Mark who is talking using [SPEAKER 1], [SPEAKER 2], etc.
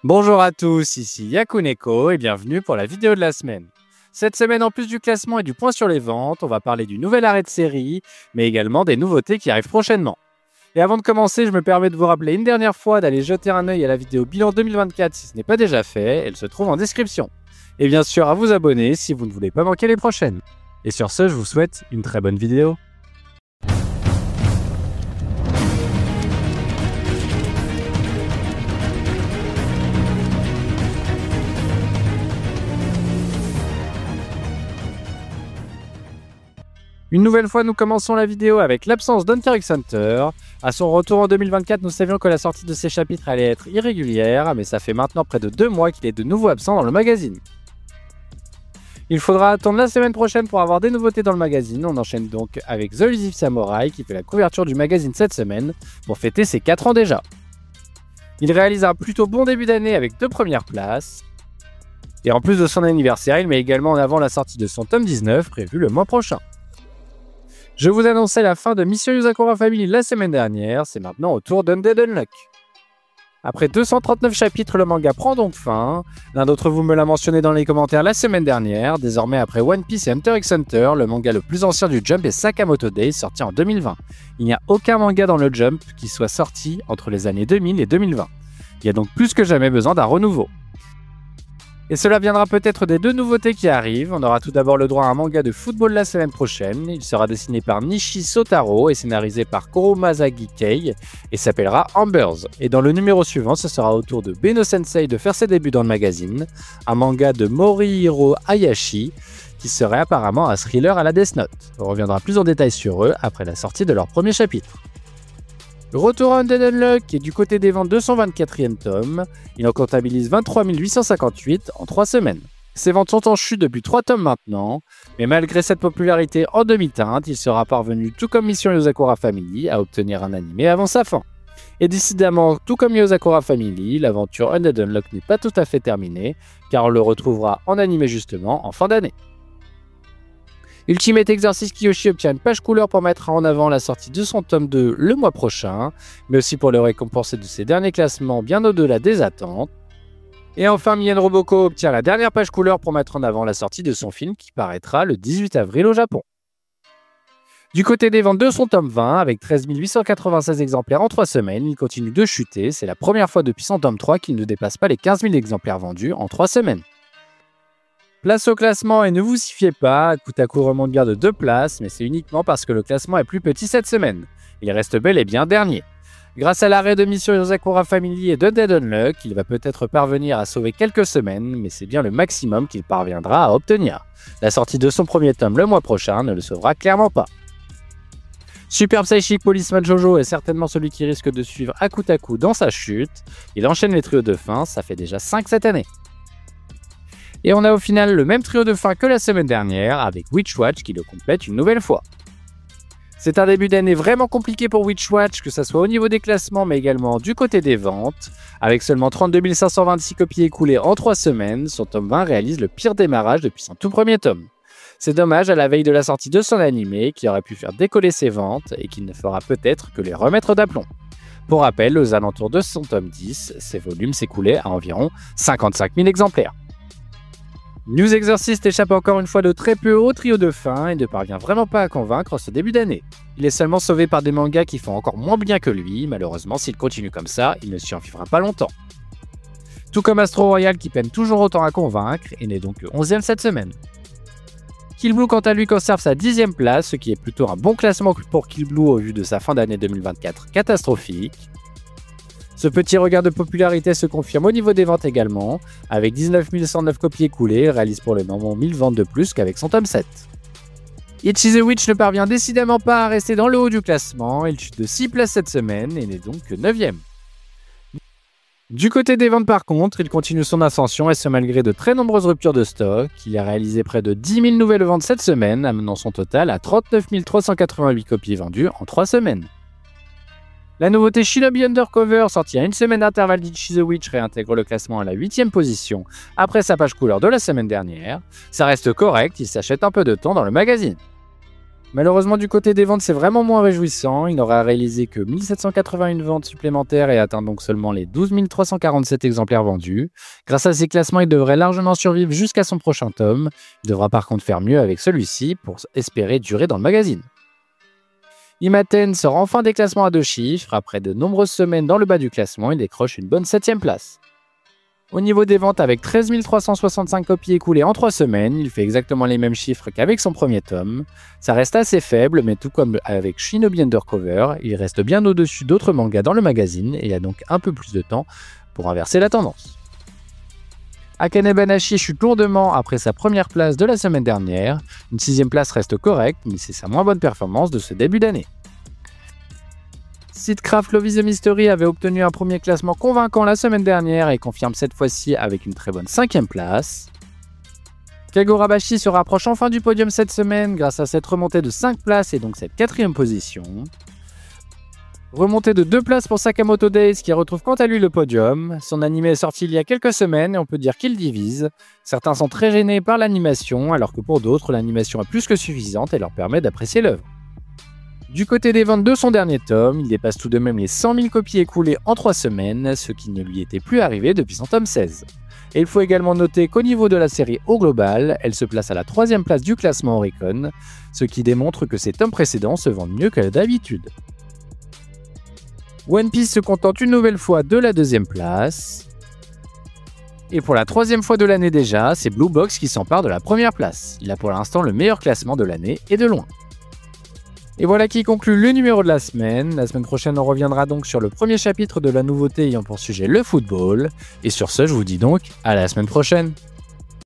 [SPEAKER 1] Bonjour à tous, ici Yakuneko et bienvenue pour la vidéo de la semaine. Cette semaine, en plus du classement et du point sur les ventes, on va parler du nouvel arrêt de série, mais également des nouveautés qui arrivent prochainement. Et avant de commencer, je me permets de vous rappeler une dernière fois d'aller jeter un œil à la vidéo bilan 2024 si ce n'est pas déjà fait, elle se trouve en description. Et bien sûr à vous abonner si vous ne voulez pas manquer les prochaines. Et sur ce, je vous souhaite une très bonne vidéo. Une nouvelle fois, nous commençons la vidéo avec l'absence d'Hunter x Hunter. À son retour en 2024, nous savions que la sortie de ces chapitres allait être irrégulière, mais ça fait maintenant près de 2 mois qu'il est de nouveau absent dans le magazine. Il faudra attendre la semaine prochaine pour avoir des nouveautés dans le magazine. On enchaîne donc avec The Elusive Samurai qui fait la couverture du magazine cette semaine pour fêter ses 4 ans déjà. Il réalise un plutôt bon début d'année avec 2 premières places. Et en plus de son anniversaire, il met également en avant la sortie de son tome 19 prévu le mois prochain. Je vous annonçais la fin de Mission Yuzakura Family la semaine dernière, c'est maintenant au tour d'Undead Unluck. Après 239 chapitres, le manga prend donc fin. L'un d'entre vous me l'a mentionné dans les commentaires la semaine dernière. Désormais, après One Piece et Hunter x Hunter, le manga le plus ancien du Jump est Sakamoto Days, sorti en 2020. Il n'y a aucun manga dans le Jump qui soit sorti entre les années 2000 et 2020. Il y a donc plus que jamais besoin d'un renouveau. Et cela viendra peut-être des 2 nouveautés qui arrivent. On aura tout d'abord le droit à un manga de football la semaine prochaine. Il sera dessiné par Nishi Sotaro et scénarisé par Kuromazaki Kei et s'appellera Ambers. Et dans le numéro suivant, ce sera au tour de Beno Sensei de faire ses débuts dans le magazine, un manga de Morihiro Hayashi qui serait apparemment un thriller à la Death Note. On reviendra plus en détail sur eux après la sortie de leur premier chapitre. Le retour à Undead Unluck est du côté des ventes de son 24e tome. Il en comptabilise 23 858 en 3 semaines. Ses ventes sont en chute depuis 3 tomes maintenant, mais malgré cette popularité en demi-teinte, il sera parvenu, tout comme Mission Yuzakura Family, à obtenir un animé avant sa fin. Et décidément, tout comme Yuzakura Family, l'aventure Undead Unluck n'est pas tout à fait terminée, car on le retrouvera en animé justement en fin d'année. Ultimate Exorcist Kiyoshi obtient une page couleur pour mettre en avant la sortie de son tome 2 le mois prochain, mais aussi pour le récompenser de ses derniers classements bien au-delà des attentes. Et enfin, Mien Roboko obtient la dernière page couleur pour mettre en avant la sortie de son film qui paraîtra le 18 avril au Japon. Du côté des ventes de son tome 20, avec 13 896 exemplaires en 3 semaines, il continue de chuter. C'est la première fois depuis son tome 3 qu'il ne dépasse pas les 15 000 exemplaires vendus en 3 semaines. Place au classement et ne vous y fiez pas, Koutaku remonte bien de 2 places, mais c'est uniquement parce que le classement est plus petit cette semaine. Il reste bel et bien dernier. Grâce à l'arrêt de Mission Yuzakura Family et de Undead Unluck, il va peut-être parvenir à sauver quelques semaines, mais c'est bien le maximum qu'il parviendra à obtenir. La sortie de son premier tome le mois prochain ne le sauvera clairement pas. Super Psychic Policeman Jojo est certainement celui qui risque de suivre Akutaku dans sa chute. Il enchaîne les trios de fin, ça fait déjà 5 cette année. Et on a au final le même trio de fin que la semaine dernière, avec Witchwatch qui le complète une nouvelle fois. C'est un début d'année vraiment compliqué pour Witchwatch, que ce soit au niveau des classements mais également du côté des ventes. Avec seulement 32 526 copies écoulées en 3 semaines, son tome 20 réalise le pire démarrage depuis son tout premier tome. C'est dommage à la veille de la sortie de son animé, qui aurait pu faire décoller ses ventes et qui ne fera peut-être que les remettre d'aplomb. Pour rappel, aux alentours de son tome 10, ses volumes s'écoulaient à environ 55 000 exemplaires. News Exorcist échappe encore une fois de très peu au trio de fin et ne parvient vraiment pas à convaincre ce début d'année. Il est seulement sauvé par des mangas qui font encore moins bien que lui, malheureusement s'il continue comme ça, il ne survivra pas longtemps. Tout comme Astro Royal qui peine toujours autant à convaincre et n'est donc que 11e cette semaine. Kill Blue quant à lui conserve sa 10e place, ce qui est plutôt un bon classement pour Kill Blue au vu de sa fin d'année 2024 catastrophique. Ce petit regain de popularité se confirme au niveau des ventes également, avec 19 109 copies écoulées, il réalise pour le moment 1000 ventes de plus qu'avec son tome 7. Itchy the Witch ne parvient décidément pas à rester dans le haut du classement, il chute de 6 places cette semaine et n'est donc que 9e. Du côté des ventes par contre, il continue son ascension et ce malgré de très nombreuses ruptures de stock, il a réalisé près de 10 000 nouvelles ventes cette semaine, amenant son total à 39 388 copies vendues en 3 semaines. La nouveauté Shinobi Undercover, sortie à une semaine d'intervalle d'Itchy the Witch, réintègre le classement à la 8e position après sa page couleur de la semaine dernière. Ça reste correct, il s'achète un peu de temps dans le magazine. Malheureusement, du côté des ventes, c'est vraiment moins réjouissant. Il n'aura réalisé que 1781 ventes supplémentaires et atteint donc seulement les 12 347 exemplaires vendus. Grâce à ces classements, il devrait largement survivre jusqu'à son prochain tome. Il devra par contre faire mieux avec celui-ci pour espérer durer dans le magazine. Imaten sort enfin des classements à 2 chiffres. Après de nombreuses semaines dans le bas du classement, il décroche une bonne 7e place. Au niveau des ventes, avec 13 365 copies écoulées en 3 semaines, il fait exactement les mêmes chiffres qu'avec son premier tome. Ça reste assez faible, mais tout comme avec Shinobi Undercover, il reste bien au-dessus d'autres mangas dans le magazine et a donc un peu plus de temps pour inverser la tendance. Akane Banashi chute lourdement après sa première place de la semaine dernière. Une 6e place reste correcte, mais c'est sa moins bonne performance de ce début d'année. Seedcraft Love is a Mystery avait obtenu un premier classement convaincant la semaine dernière et confirme cette fois-ci avec une très bonne 5e place. Kagorabashi se rapproche enfin du podium cette semaine grâce à cette remontée de 5 places et donc cette 4e position. Remontée de 2 places pour Sakamoto Days qui retrouve quant à lui le podium. Son animé est sorti il y a quelques semaines et on peut dire qu'il divise. Certains sont très gênés par l'animation alors que pour d'autres l'animation est plus que suffisante et leur permet d'apprécier l'œuvre. Du côté des ventes de son dernier tome, il dépasse tout de même les 100 000 copies écoulées en 3 semaines, ce qui ne lui était plus arrivé depuis son tome 16. Et il faut également noter qu'au niveau de la série au global, elle se place à la 3e place du classement Oricon, ce qui démontre que ses tomes précédents se vendent mieux que d'habitude. One Piece se contente une nouvelle fois de la 2e place. Et pour la 3e fois de l'année déjà, c'est Blue Box qui s'empare de la 1re place. Il a pour l'instant le meilleur classement de l'année et de loin. Et voilà qui conclut le numéro de la semaine. La semaine prochaine, on reviendra donc sur le premier chapitre de la nouveauté ayant pour sujet le football. Et sur ce, je vous dis donc à la semaine prochaine.